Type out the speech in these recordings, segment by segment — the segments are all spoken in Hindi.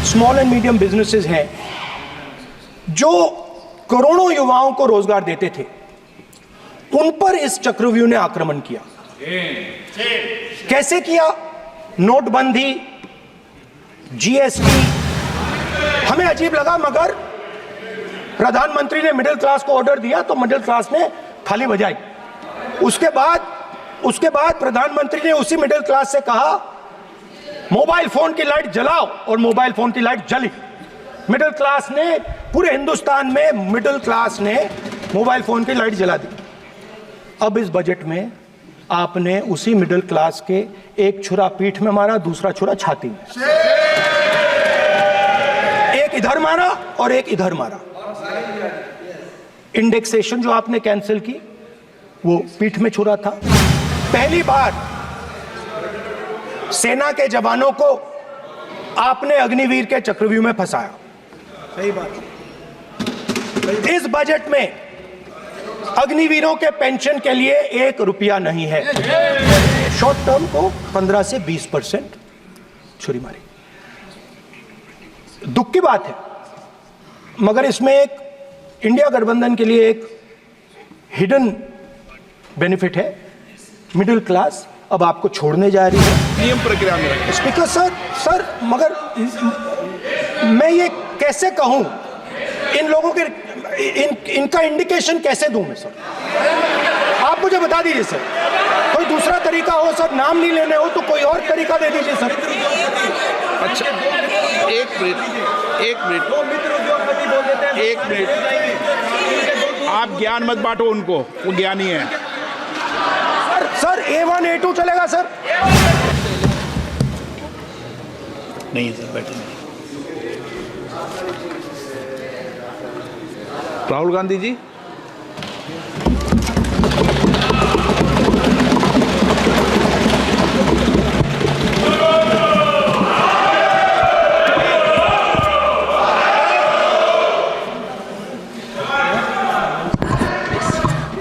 स्मॉल एंड मीडियम बिजनेसेस हैं जो करोड़ों युवाओं को रोजगार देते थे, उन पर इस चक्रव्यूह ने आक्रमण किया। कैसे किया? नोटबंदी, जीएसटी, हमें अजीब लगा, मगर प्रधानमंत्री ने मिडिल क्लास को ऑर्डर दिया तो मिडिल क्लास ने थाली बजाई। उसके बाद प्रधानमंत्री ने उसी मिडिल क्लास से कहा मोबाइल फोन की लाइट जलाओ, और मोबाइल फोन की लाइट जली। मिडिल क्लास ने, पूरे हिंदुस्तान में मिडिल क्लास ने मोबाइल फोन की लाइट जला दी। अब इस बजट में आपने उसी मिडिल क्लास के एक छुरा पीठ में मारा, दूसरा छुरा छाती में, एक इधर मारा और एक इधर मारा। इंडेक्सेशन जो आपने कैंसिल की वो पीठ में छुरा था। पहली बार सेना के जवानों को आपने अग्निवीर के चक्रव्यूह में फंसाया। सही बात। इस बजट में अग्निवीरों के पेंशन के लिए 1 रुपया नहीं है। शॉर्ट टर्म को 15 से 20% छुरी मारी। दुख की बात है, मगर इसमें एक इंडिया गठबंधन के लिए एक हिडन बेनिफिट है। मिडिल क्लास अब आपको छोड़ने जा रही है। नियम प्रक्रिया में रखें। स्पीकर सर, मगर मैं ये कैसे कहूं, इन लोगों के इनका इंडिकेशन कैसे दूं मैं सर? आप मुझे बता दीजिए सर, कोई दूसरा तरीका हो सर, नाम नहीं लेने हो तो कोई और तरीका दे दीजिए सर। अच्छा, एक मिनट, 1 मिनट, आप ज्ञान मत बांटो उनको, वो ज्ञानी है। सर A1 A2 चलेगा सर? नहीं सर, बैठे। Rahul Gandhi ji,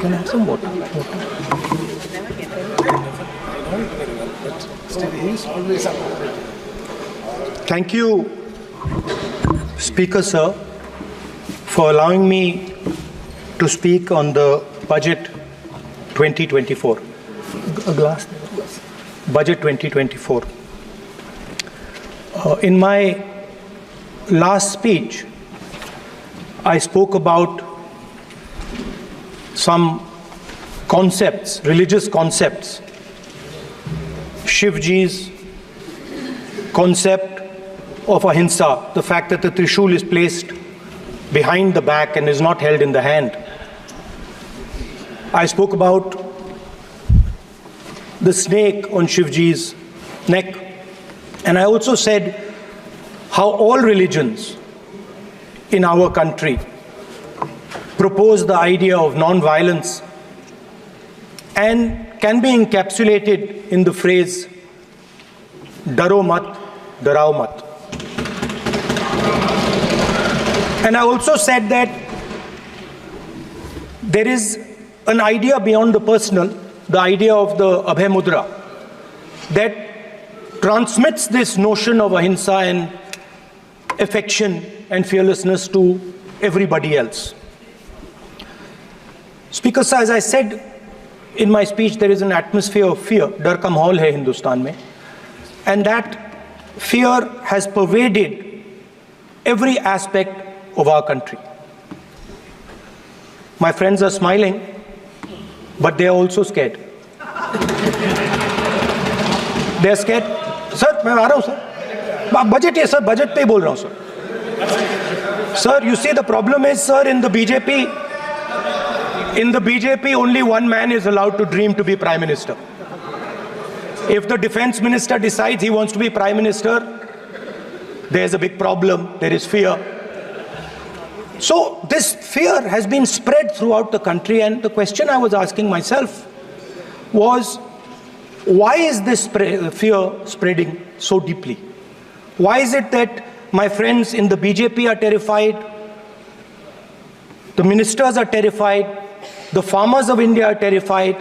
Can I have some water? Thank you, Speaker sir, for allowing me to speak on the budget 2024. A glass. Budget 2024. In my last speech, I spoke about some concepts, religious concepts. Shivji's concept of ahimsa, the fact that the trishul is placed behind the back and is not held in the hand. I spoke about the snake on Shivji's neck, and I also said how all religions in our country propose the idea of non-violence and can be encapsulated in the phrase "Daro mat, darao mat." And I also said that there is an idea beyond the personal, the idea of the Abhay Mudra, that transmits this notion of ahimsa and affection and fearlessness to everybody else. Speaker sir, as I said in my speech, there is an atmosphere of fear. Dar ka mahol hai Hindustan mein, and that fear has pervaded every aspect of our country. My friends are smiling, but they are also scared. They are scared. Sir, मैं आ रहा हूँ सर, बजट है सर, बजट पे ही बोल रहा हूँ sir. Sir, you see the problem is, sir, in the BJP, only one man is allowed to dream to be Prime Minister. If the defense minister decides he wants to be Prime Minister, there's a big problem, there is fear. So this fear has been spread throughout the country, and the question I was asking myself was, why is this fear spreading so deeply? Why is it that my friends in the BJP are terrified, the ministers are terrified, the farmers of India are terrified,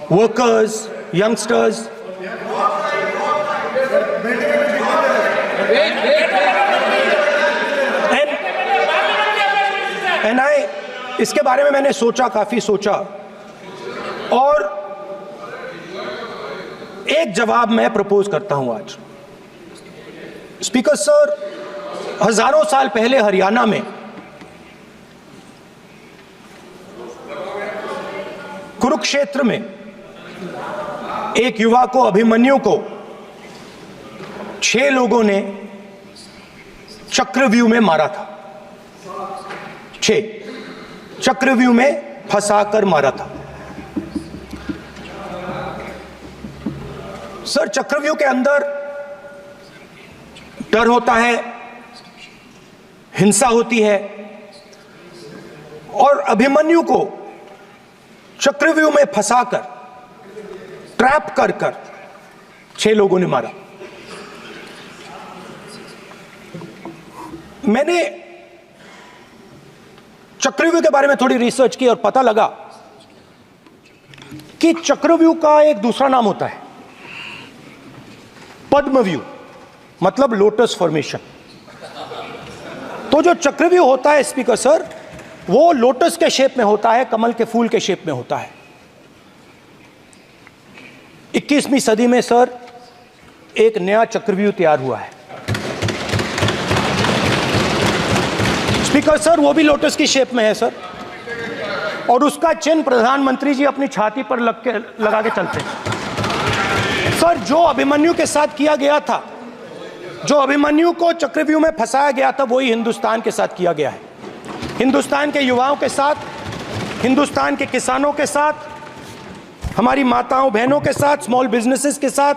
workers, youngsters? And I इसके बारे में मैंने सोचा, काफी सोचा, और एक जवाब मैं प्रपोज करता हूं आज। स्पीकर सर, हजारों साल पहले हरियाणा में कुरुक्षेत्र में एक युवा को, अभिमन्यु को 6 लोगों ने चक्रव्यूह में मारा था। 6 चक्रव्यूह में फंसाकर मारा था। सर, चक्रव्यूह के अंदर डर होता है, हिंसा होती है, और अभिमन्यु को चक्रव्यूह में फंसाकर, ट्रैप कर 6 लोगों ने मारा। मैंने चक्रव्यूह के बारे में थोड़ी रिसर्च की और पता लगा कि चक्रव्यूह का एक दूसरा नाम होता है पद्मव्यूह, मतलब लोटस फॉर्मेशन। तो जो चक्रव्यूह होता है स्पीकर सर, वो लोटस के शेप में होता है, कमल के फूल के शेप में होता है। 21वीं सदी में सर एक नया चक्रव्यूह तैयार हुआ है स्पीकर सर, वो भी लोटस की शेप में है सर, और उसका चिन्ह प्रधानमंत्री जी अपनी छाती पर लगा के चलते हैं। सर, जो अभिमन्यु के साथ किया गया था, जो अभिमन्यु को चक्रव्यूह में फंसाया गया था, वही हिंदुस्तान के साथ किया गया है। हिंदुस्तान के युवाओं के साथ, हिंदुस्तान के किसानों के साथ, हमारी माताओं बहनों के साथ, स्मॉल बिजनेसेस के साथ,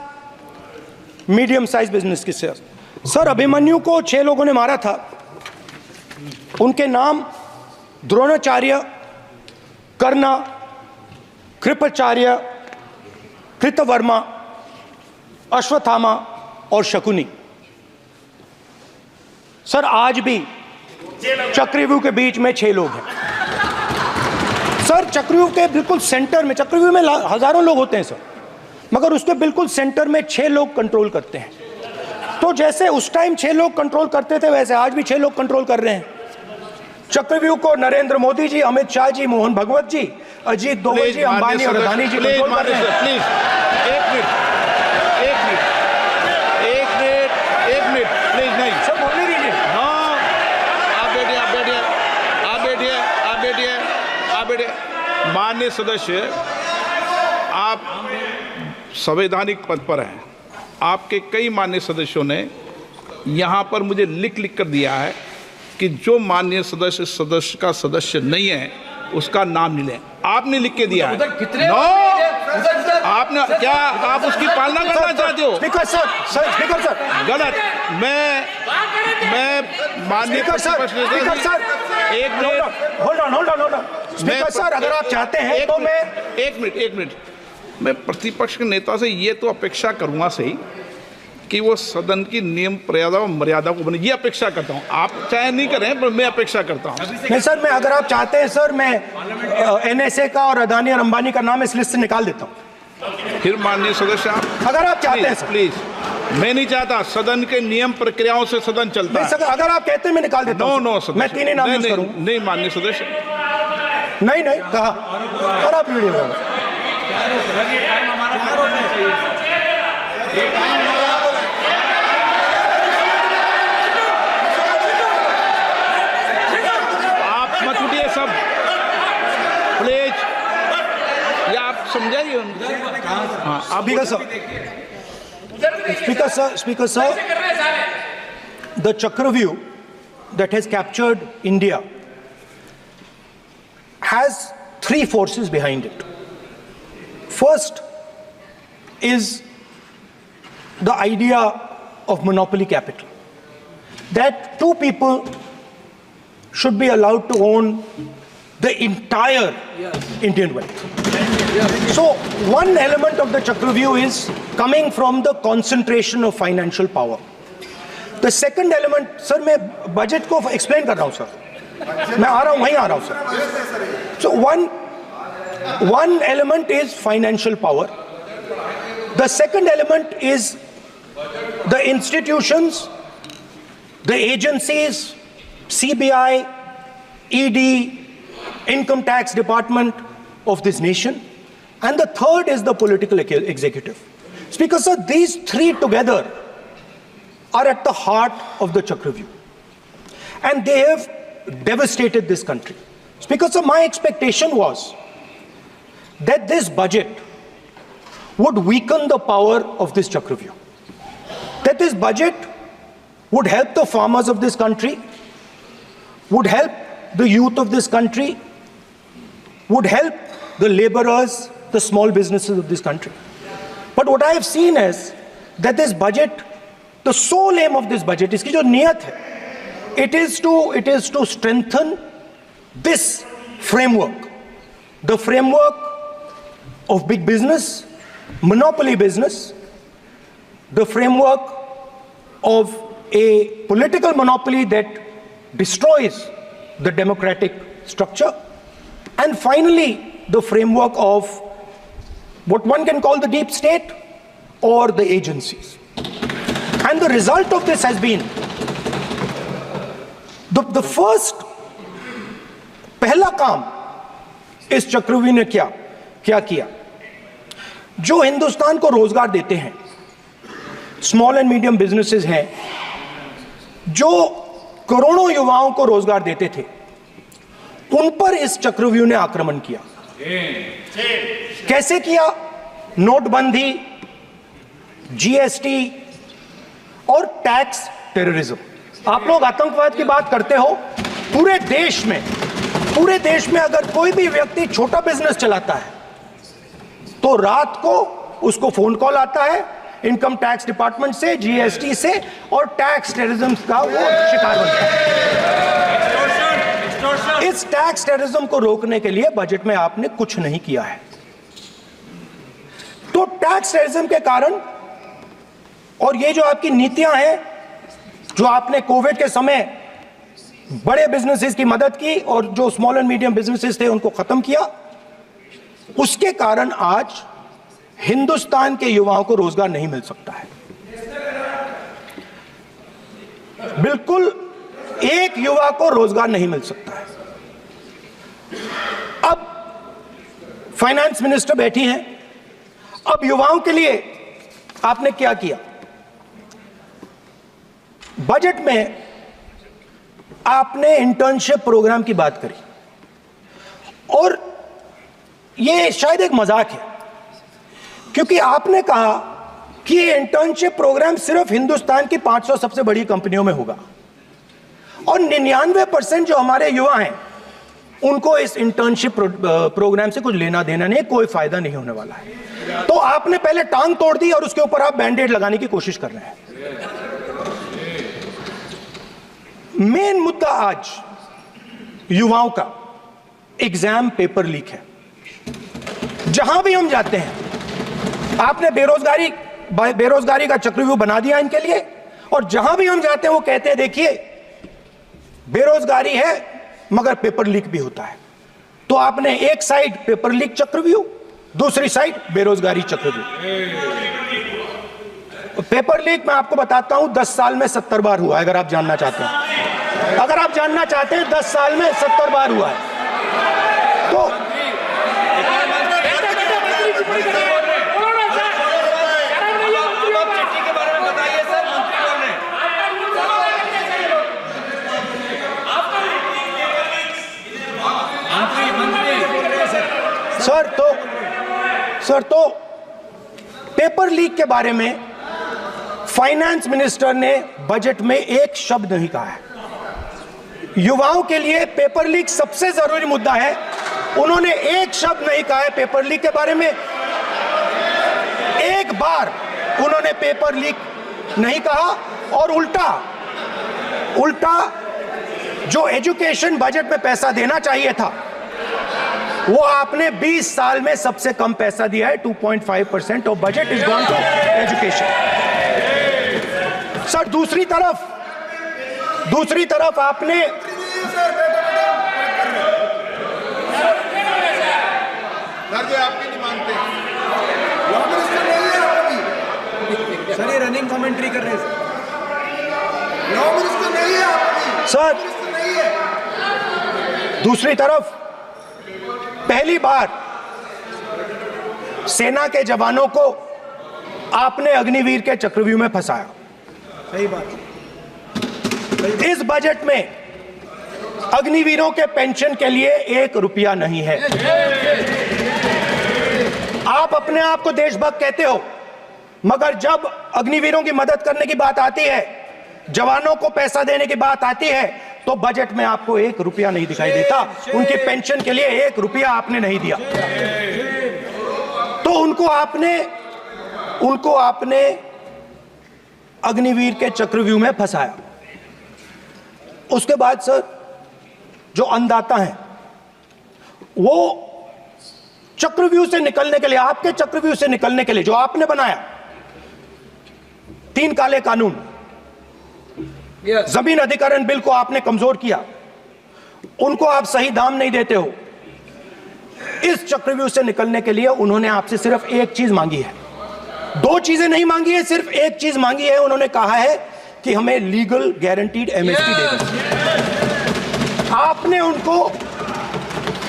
मीडियम साइज बिजनेस के साथ। सर, अभिमन्यु को 6 लोगों ने मारा था। उनके नाम द्रोणाचार्य, कर्ण, कृपाचार्य, कृतवर्मा, अश्वत्थामा और शकुनी। सर, आज भी चक्रव्यूह के बीच में 6 लोग हैं। सर, चक्रव्यूह के बिल्कुल सेंटर में, चक्रव्यूह में हजारों लोग होते हैं सर, मगर उसके बिल्कुल सेंटर में 6 लोग कंट्रोल करते हैं। तो जैसे उस टाइम 6 लोग कंट्रोल करते थे, वैसे आज भी 6 लोग कंट्रोल कर रहे हैं चक्रव्यूह को। नरेंद्र मोदी जी, अमित शाह जी, मोहन भगवत जी, अजीत दोवल जी, अंबानी और अदानी जी कंट्रोल कर रहे हैं। प्लीज, एक मिनट, प्लीज, नहीं सर, बोलने दीजिए। हाँ, आप बैठिए। माननीय सदस्य, आप संवैधानिक पद पर हैं। आपके कई माननीय सदस्यों ने यहाँ पर मुझे लिख कर दिया है कि जो माननीय सदस्य का सदस्य नहीं है उसका नाम नहीं लें। आपने लिख के दिया है। नो, आपने क्या, आप उसकी पालना करना चाहते हो? स्पीकर सर, गलत। मैं माननीय स्पीकर सर, एक minute, hold on. Speaker sir, अगर आप चाहते हैं तो मैं एक मिनट, मैं प्रतिपक्ष के नेता से ये तो अपेक्षा करूंगा सही कि वो सदन की नियम मर्यादा को बने, ये अपेक्षा करता हूँ। आप चाहे नहीं करें, पर मैं अपेक्षा करता हूँ। नहीं सर, मैं, अगर आप चाहते हैं सर, मैं NSA का और अदानी और अंबानी का नाम इस लिस्ट से निकाल देता हूँ। फिर माननीय सदस्य, आप अगर आप चाहते हैं सर। प्लीज, मैं नहीं चाहता। सदन के नियम प्रक्रियाओं से सदन चलता है। अगर आप कहते हैं मैं निकाल देता हूँ। नो, मैं 3 ही नाम यूज करूँ। नहीं माननीय सदस्य, नहीं कहा, और आप वीडियो मत उठिए सब, प्लीज, या आप समझाइए उनको। हाँ, आप Speaker sir, the Chakravyu that has captured India has 3 forces behind it. First is the idea of monopoly capital, that 2 people should be allowed to own the entire Indian wealth. So one element of the Chakravyu is coming from the concentration of financial power. The second element, sir, मैं बजट को एक्सप्लेन कर रहा हूँ सर, मैं आ रहा हूँ, वहीं आ रहा हूँ sir. So one element is financial power. The second element is the institutions the agencies, CBI, ED, Income Tax Department of this nation, and the third is the political executive. Speaker sir, these three together are at the heart of the Chakravyuh, and they have devastated this country. Speaker sir, my expectation was that this budget would weaken the power of this Chakravyuh, that this budget would help the farmers of this country, would help the youth of this country, would help the laborers, the small businesses of this country. But what I have seen is that this budget, the sole aim of this budget, iski jo niyat hai, it is to strengthen this framework, the framework of big business, monopoly business, the framework of a political monopoly that destroys the democratic structure, and finally the framework of what one can call the deep state or the agencies. And the result of this has been the first पहला काम इस चक्रव्यूह ने क्या किया, जो हिंदुस्तान को रोजगार देते हैं, स्मॉल एंड मीडियम बिजनेसेस हैं, जो करोड़ों युवाओं को रोजगार देते थे, उन पर इस चक्रव्यूह ने आक्रमण किया। कैसे किया? नोटबंदी, जीएसटी और टैक्स टेररिज्म। आप लोग आतंकवाद की बात करते हो, पूरे देश में अगर कोई भी व्यक्ति छोटा बिजनेस चलाता है तो रात को उसको फोन कॉल आता है इनकम टैक्स डिपार्टमेंट से, जीएसटी से, और टैक्स टेररिज्म का वो शिकार बनता है। इस टैक्स टेररिज्म को रोकने के लिए बजट में आपने कुछ नहीं किया है। तो टैक्स टेररिज्म के कारण और ये जो आपकी नीतियां हैं, जो आपने कोविड के समय बड़े बिजनेसेस की मदद की और जो स्मॉल एंड मीडियम बिजनेसेस थे उनको खत्म किया, उसके कारण आज हिंदुस्तान के युवाओं को रोजगार नहीं मिल सकता है। बिल्कुल एक युवा को रोजगार नहीं मिल सकता है। अब फाइनेंस मिनिस्टर बैठी हैं, अब युवाओं के लिए आपने क्या किया? बजट में आपने इंटर्नशिप प्रोग्राम की बात करी, और यह शायद एक मजाक है, क्योंकि आपने कहा कि ये इंटर्नशिप प्रोग्राम सिर्फ हिंदुस्तान की 500 सबसे बड़ी कंपनियों में होगा, और 99% जो हमारे युवा हैं उनको इस इंटर्नशिप प्रोग्राम से कुछ लेना देना नहीं, कोई फायदा नहीं होने वाला है। तो आपने पहले टांग तोड़ दी और उसके ऊपर आप बैंडेड लगाने की कोशिश कर रहे हैं। मेन मुद्दा आज युवाओं का एग्जाम पेपर लीक है। जहां भी हम जाते हैं, आपने बेरोजगारी का चक्रव्यूह बना दिया इनके लिए, और जहां भी हम जाते हैं वो कहते हैं देखिए बेरोजगारी है मगर पेपर लीक भी होता है। तो आपने एक साइड पेपर लीक चक्रव्यूह, दूसरी साइड बेरोजगारी चक्रव्यूह। पेपर लीक मैं आपको बताता हूं 10 साल में 70 बार हुआ है। अगर आप जानना चाहते हैं, 10 साल में 70 बार हुआ है। तो सर तो पेपर लीक के बारे में फाइनेंस मिनिस्टर ने बजट में एक शब्द नहीं कहा है। युवाओं के लिए पेपर लीक सबसे जरूरी मुद्दा है, उन्होंने एक शब्द नहीं कहा है पेपर लीक के बारे में। एक बार उन्होंने पेपर लीक नहीं कहा, और उल्टा जो एजुकेशन बजट में पैसा देना चाहिए था वो आपने 20 साल में सबसे कम पैसा दिया है। 2.5% of budget is gone to education. Sir दूसरी तरफ आपने आपकी नहीं मानते सर, ये रनिंग कमेंट्री कर रहे हैं सर। लॉ मिनिस्टर सर, दूसरी तरफ पहली बार सेना के जवानों को आपने अग्निवीर के चक्रव्यूह में फंसाया। सही बात। इस बजट में अग्निवीरों के पेंशन के लिए 1 रुपया नहीं है। आप अपने आप को देशभक्त कहते हो, मगर जब अग्निवीरों की मदद करने की बात आती है, जवानों को पैसा देने की बात आती है, तो बजट में आपको 1 रुपया नहीं दिखाई देता। उनकी पेंशन के लिए 1 रुपया आपने नहीं दिया। तो उनको आपने अग्निवीर के चक्रव्यूह में फंसाया। उसके बाद सर, जो अन्नदाता हैं, वो चक्रव्यूह से निकलने के लिए, आपके चक्रव्यूह से निकलने के लिए जो आपने बनाया 3 काले कानून, जमीन अधिग्रहण बिल को आपने कमजोर किया, उनको आप सही दाम नहीं देते हो। इस चक्रव्यूह से निकलने के लिए उन्होंने आपसे सिर्फ एक चीज मांगी है, 2 चीजें नहीं मांगी है, सिर्फ एक चीज मांगी है। उन्होंने कहा है कि हमें लीगल गारंटीड एमएसपी दे दो। आपने उनको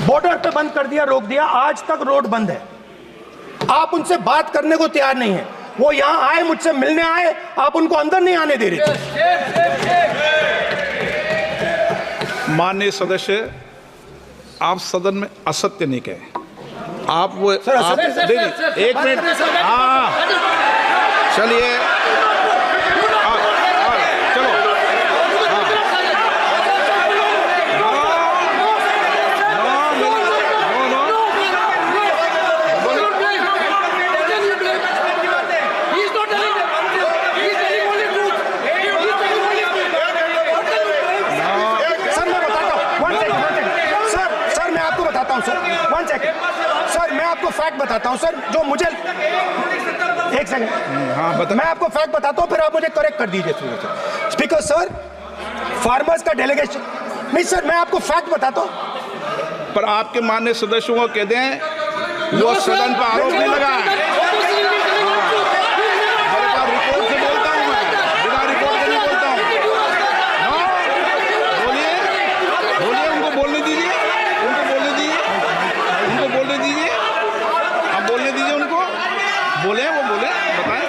बॉर्डर पे बंद कर दिया, रोक दिया, आज तक रोड बंद है। आप उनसे बात करने को तैयार नहीं है। वो यहां आए, मुझसे मिलने आए, आप उनको अंदर नहीं आने दे रहे थे। माननीय सदस्य, आप सदन में असत्य नहीं कहे। आप वो सर, आप देखिए, 1 मिनट, हाँ चलिए, चलो, सर मैं आपको फैक्ट बताता हूं सर, जो मुझे, एक सेकंड, हाँ बता। मैं आपको फैक्ट बताता हूं, फिर आप मुझे करेक्ट कर दीजिए। स्पीकर सर, फार्मर्स का डेलीगेशन, नहीं सर, मैं आपको फैक्ट बताता हूं। पर आपके माननीय सदस्यों को कह दें, वो सदन पर आरोप नहीं लगा है। रिपोर्ट से बोलता हूं मैं, बिना रिपोर्ट के नहीं बोलता हूं। बोलिए, बोलिए, उनको बोलने दीजिए, उनको बोलने दीजिए, उनको बोलने दीजिए, आप बोलने दीजिए उनको, बोले, वो बोले, बताएं,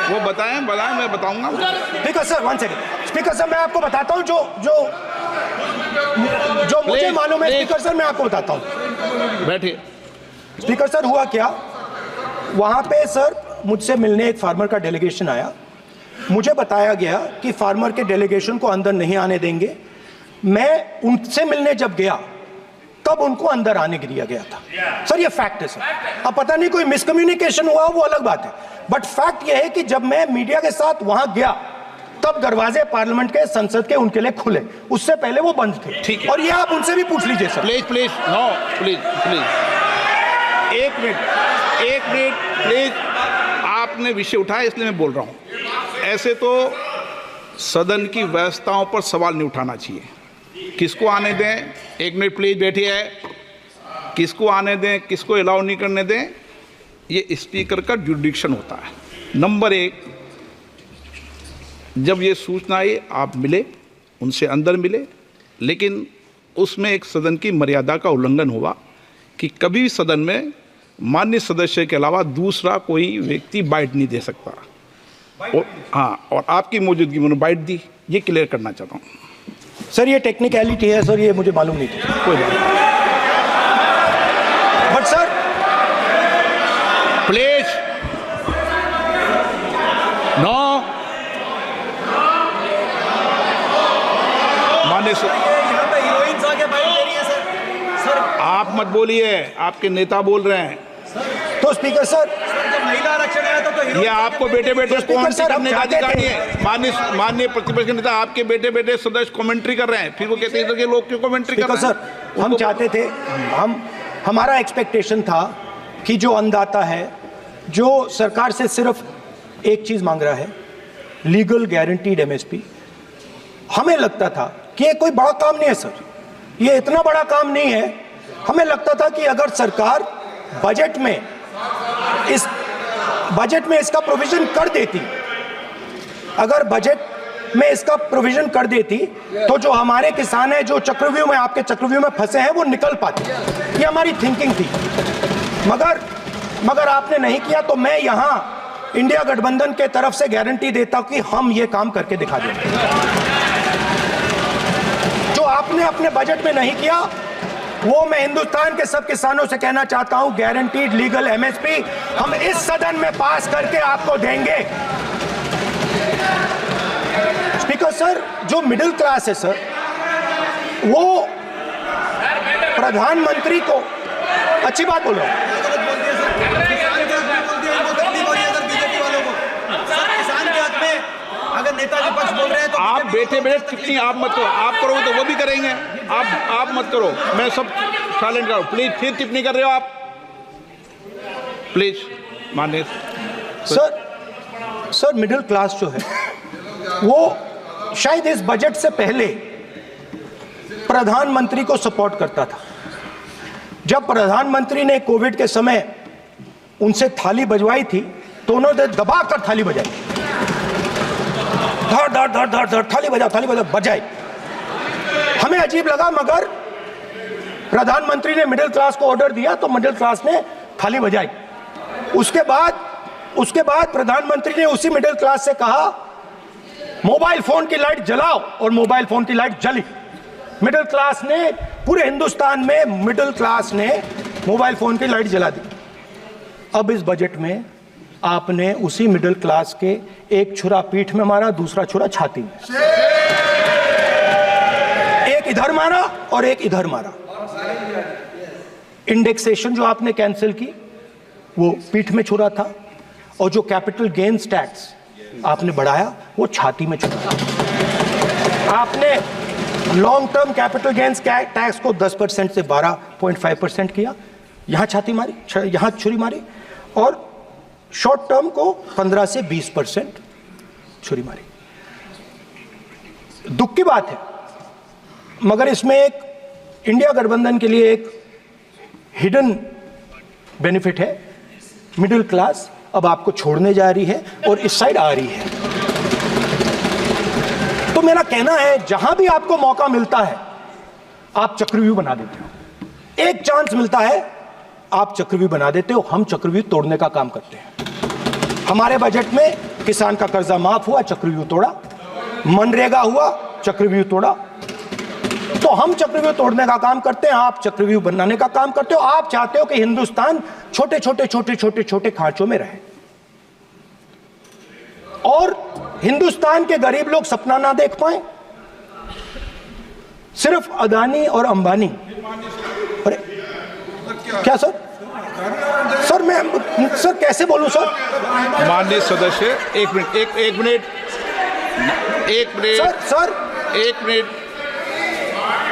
वो बताएं, मैं बताऊंगा। Speaker sir, 1 second. Speaker sir, मैं आपको बताता हूं जो मुझे मालूम है। स्पीकर सर, मैं आपको बताता हूं। बैठिए। स्पीकर सर, हुआ क्या, वहां पे सर मुझसे मिलने एक फार्मर का डेलीगेशन आया। मुझे बताया गया कि फार्मर के डेलीगेशन को अंदर नहीं आने देंगे। मैं उनसे मिलने जब गया, तब उनको अंदर आने दिया गया था। सर, ये फैक्ट है सर। अब पता नहीं कोई मिसकम्युनिकेशन हुआ, वो अलग बात है, बट फैक्ट ये है कि जब मैं मीडिया के साथ वहां गया, तब दरवाजे पार्लियामेंट के, संसद के, उनके लिए खुले, उससे पहले वो बंद थे। ठीक है। और ये आप उनसे भी पूछ लीजिए sir. Please, please, no, please, please, 1 minute, please. आपने विषय उठाया, इसलिए मैं बोल रहा हूं। ऐसे तो सदन की व्यवस्थाओं पर सवाल नहीं उठाना चाहिए। किसको आने दें, 1 मिनट प्लीज बैठिए, किसको आने दें, किसको अलाउ नहीं करने दें, ये स्पीकर का जुडिक्शन होता है। नंबर 1, जब ये सूचना आई, आप मिले, उनसे अंदर मिले, लेकिन उसमें एक सदन की मर्यादा का उल्लंघन हुआ कि कभी भी सदन में माननीय सदस्य के अलावा दूसरा कोई व्यक्ति बाइट नहीं दे सकता। और हाँ, और आपकी मौजूदगी में बाइट दी, ये क्लियर करना चाहता हूँ। सर, ये टेक्निकलिटी है सर, ये मुझे मालूम नहीं थी। कोई बात नहीं, बट सर प्लीज, नो, माननीय आप मत बोलिए, आपके नेता बोल रहे हैं। तो स्पीकर सर, महिला आरक्षण आया था तो ये आपको बेटे बेटे कमेंट्री सर, हम करने का चाहते अधिकार थे। है। माननीय प्रतिपक्ष के नेता, आपके बेटे बेटे सदस्य कमेंट्री कर रहे हैं, फिर वो कहते हैं कि लोग क्यों कमेंट्री कर रहे हैं। सर, हम चाहते थे, हमारा एक्सपेक्टेशन था कि जो अन्नदाता है, जो सरकार से सिर्फ एक चीज मांग रहा है, लीगल गारंटीड एमएसपी, हमें लगता था कि ये कोई बड़ा काम नहीं है सर, ये इतना बड़ा काम नहीं है। हमें लगता था कि अगर सरकार बजट में इसका प्रोविजन कर देती, अगर बजट में इसका प्रोविजन कर देती तो जो हमारे किसान हैं जो चक्रव्यूह में, आपके चक्रव्यूह में फंसे हैं, वो निकल पाते। ये हमारी थिंकिंग थी, मगर आपने नहीं किया। तो मैं यहां इंडिया गठबंधन के तरफ से गारंटी देता हूं कि हम ये काम करके दिखा देंगे। जो आपने अपने बजट में नहीं किया वो मैं हिंदुस्तान के सब किसानों से कहना चाहता हूं, गारंटीड लीगल एमएसपी हम इस सदन में पास करके आपको देंगे। स्पीकर सर, जो मिडिल क्लास है सर, वो प्रधानमंत्री को, अच्छी बात बोल रहा हूं, अगर नेताजी पक्ष बोल रहे हैं तो आप बैठे बैठे टिप्पणी आप मत करो, आप करोगे तो वो भी करेंगे। आप मत करो, मैं सब साइलेंट करो प्लीज। फिर टिप्पणी कर रहे हो आप, प्लीज माननीय सर मिडिल क्लास जो है वो शायद इस बजट से पहले प्रधानमंत्री को सपोर्ट करता था। जब प्रधानमंत्री ने कोविड के समय उनसे थाली बजवाई थी तो उन्होंने दबाकर थाली बजाई, धड़ धड़ धड़ धड़ धड़ थाली बजा बजाई। हमें अजीब लगा, मगर प्रधानमंत्री ने मिडिल क्लास को ऑर्डर दिया तो मिडिल क्लास ने थाली बजाई। उसके बाद प्रधानमंत्री ने उसी मिडिल क्लास से कहा मोबाइल फोन की लाइट जलाओ, और मोबाइल फोन की लाइट जली। मिडिल क्लास ने, पूरे हिंदुस्तान में मिडिल क्लास ने मोबाइल फोन की लाइट जला दी। अब इस बजट में आपने उसी मिडिल क्लास के एक छुरा पीठ में मारा, दूसरा छुरा छाती में, एक इधर मारा और एक इधर मारा। इंडेक्सेशन जो आपने कैंसिल की वो पीठ में छुरा था, और जो कैपिटल गेन्स टैक्स आपने बढ़ाया वो छाती में छुरा। आपने long term capital gains tax को 10% से 12.5% किया, यहां छाती मारी, यहां छुरी मारी, और शॉर्ट टर्म को 15 से 20% छुरी मारी। दुख की बात है, मगर इसमें एक इंडिया गठबंधन के लिए एक हिडन बेनिफिट है। मिडिल क्लास अब आपको छोड़ने जा रही है और इस साइड आ रही है। तो मेरा कहना है, जहां भी आपको मौका मिलता है आप चक्रव्यूह बना देते हो। एक चांस मिलता है आप चक्रव्यूह बना देते हो, हम चक्रव्यूह तोड़ने का काम करते हैं। हमारे बजट में किसान का कर्जा माफ हुआ, चक्रव्यूह तोड़ा, मनरेगा हुआ, चक्रव्यूह तोड़ा। तो हम चक्रव्यूह तोड़ने का काम करते हैं, आप चक्रव्यूह बनाने का काम करते हो। आप चाहते हो कि हिंदुस्तान छोटे छोटे खांचों में रहे, और हिंदुस्तान के गरीब लोग सपना ना देख पाए। सिर्फ अदानी और अंबानी। अरे क्या सर मैं सर कैसे बोलूं सर? माननीय सदस्य, एक मिनट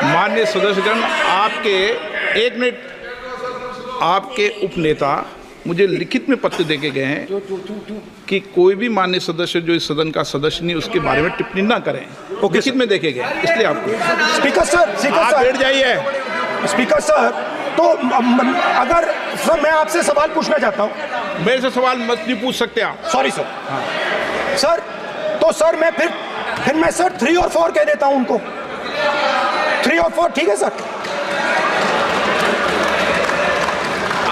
माननीय सदस्यगण, आपके उपनेता मुझे लिखित में पत्र देके गए हैं कि कोई भी माननीय सदस्य जो इस सदन का सदस्य नहीं उसके बारे में टिप्पणी ना करें। लिखित में देखे गए, इसलिए आपको स्पीकर सर बैठ जाइए। स्पीकर सर, तो अगर सर मैं आपसे सवाल पूछना चाहता हूं। मेरे से सवाल मत नहीं पूछ सकते आप। Sorry sir. सर तो सर मैं फिर मैं सर 3 और 4 कह देता हूं उनको। 3 और 4 ठीक है सर?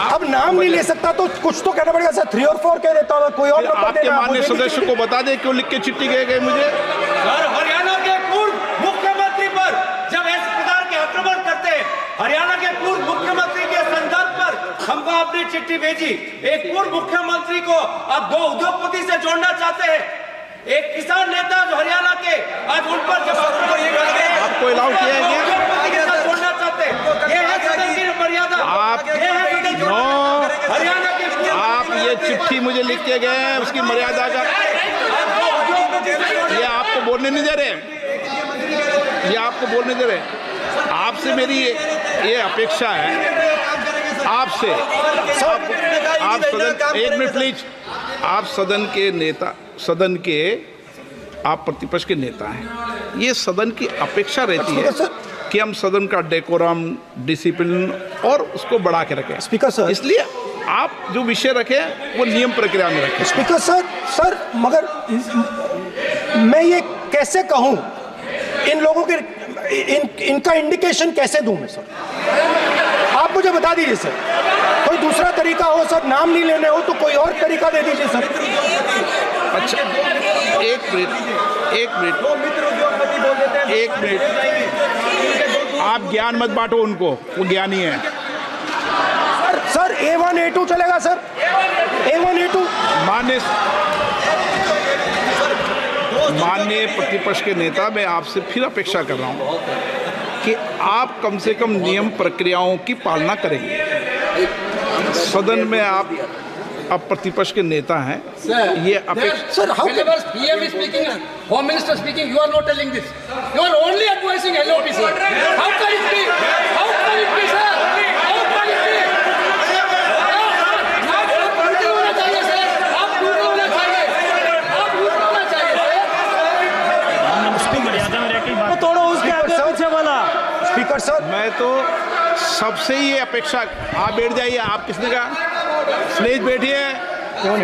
अब नाम नहीं ले सकता तो कुछ तो कहना पड़ेगा सर। 3 और 4 कह देता हूं, कोई और नंबर आपके देना। माननीय सदस्य को बता दें क्यों लिख के चिट्ठी गए मुझे। सर, हरियाणा के पूर्व मुख्यमंत्री पर जब इस प्रकार के आक्रमण करते हैं, हरियाणा के पूर्व मुख्यमंत्री के संदर्भ पर हमको आपने चिट्ठी भेजी। एक पूर्व मुख्यमंत्री को आप 2 उद्योगपति से जोड़ना चाहते हैं, एक किसान नेता जो हरियाणा के, आज उन पर जब आपको अलाउ किया है उद्योगपति के साथ जोड़ना चाहते हैं। ये है सदन की मर्यादा। हरियाणा के आप ये चिट्ठी मुझे लिख के गए हैं, उसकी मर्यादा का ये आपको बोलने नहीं दे रहे, ये आपको बोलने दे रहे। आपसे मेरी ये अपेक्षा है, आपसे आप सदन, एक मिनट प्लीज, आप सदन के नेता, सदन के आप प्रतिपक्ष के नेता हैं, ये सदन की अपेक्षा रहती है कि हम सदन का डेकोरम, डिसिप्लिन और उसको बढ़ा के रखें। स्पीकर सर, इसलिए आप जो विषय रखें वो नियम प्रक्रिया में रखें। स्पीकर सर, मगर मैं ये कैसे कहूं इन लोगों के इनका इंडिकेशन कैसे दूं मैं सर? आप मुझे बता दीजिए सर, कोई दूसरा तरीका हो सर, नाम नहीं लेने हो तो कोई और तरीका दे दीजिए सर। अच्छा, एक मिनट, आप ज्ञान मत बांटो उनको, वो ज्ञानी है। सर A1 A2 चलेगा सर, A1 A2। माननीय प्रतिपक्ष के नेता, मैं आपसे फिर अपेक्षा कर रहा हूं कि आप कम से कम नियम प्रक्रियाओं की पालना करेंगे। सदन में आप अब प्रतिपक्ष के नेता हैं, ये अपेक्षा। Sir, whenever PM is speaking, Home Minister speaking, you are not telling this. You are only advising LOP, sir. How can it be? How can it be, sir? How can it be? आप झूठे होना चाहिए, sir. आप झूठे होना चाहिए. आप झूठे होना चाहिए, sir. तोड़ो उसके आगे पीछे वाला। स्पीकर सर, मैं तो सबसे ये अपेक्षा, आप बैठ जाइए। आप किसने कहा? प्लीज बैठिए।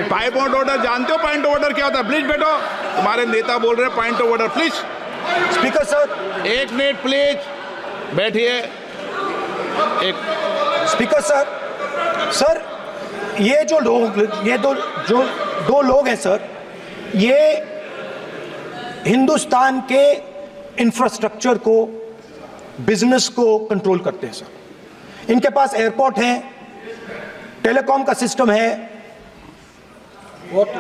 पॉइंट ऑफ ऑर्डर जानते हो? पॉइंट ऑफ ऑर्डर क्या होता है? प्लीज बैठो। तुम्हारे नेता बोल रहे हैं point of order, please. Speaker sir, एक मिनट प्लीज बैठिए। एक स्पीकर सर, सर ये जो दो लोग हैं सर, ये हिंदुस्तान के इंफ्रास्ट्रक्चर को, बिजनेस को कंट्रोल करते हैं सर। इनके पास एयरपोर्ट है, टेलीकॉम का सिस्टम है,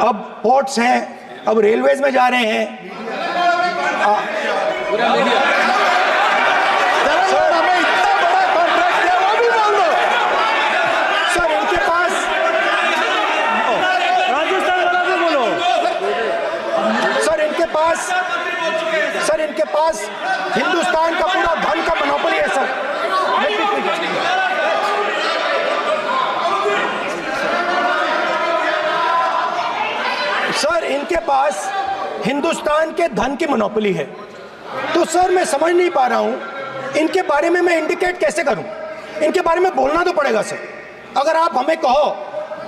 अब पोर्ट्स हैं, अब रेलवेज में जा रहे हैं। सर हमें इतना बड़ा कॉन्ट्रैक्ट दिया, वो भी बोल दो सर। इनके पास राजस्थान वाला भी बोलो। सर इनके पास हिंदुस्तान का पूरा धन का मोनोपोली है सर। सर इनके पास हिंदुस्तान के धन की मोनोपोली है। तो सर मैं समझ नहीं पा रहा हूं इनके बारे में मैं इंडिकेट कैसे करूं? इनके बारे में बोलना तो पड़ेगा सर। अगर आप हमें कहो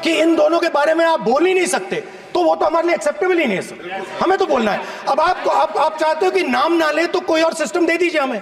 कि इन दोनों के बारे में आप बोल ही नहीं सकते तो वो तो हमारे लिए एक्सेप्टेबल ही नहीं है सर। हमें तो बोलना है। अब आप चाहते हो कि नाम ना ले तो कोई और सिस्टम दे दीजिए हमें।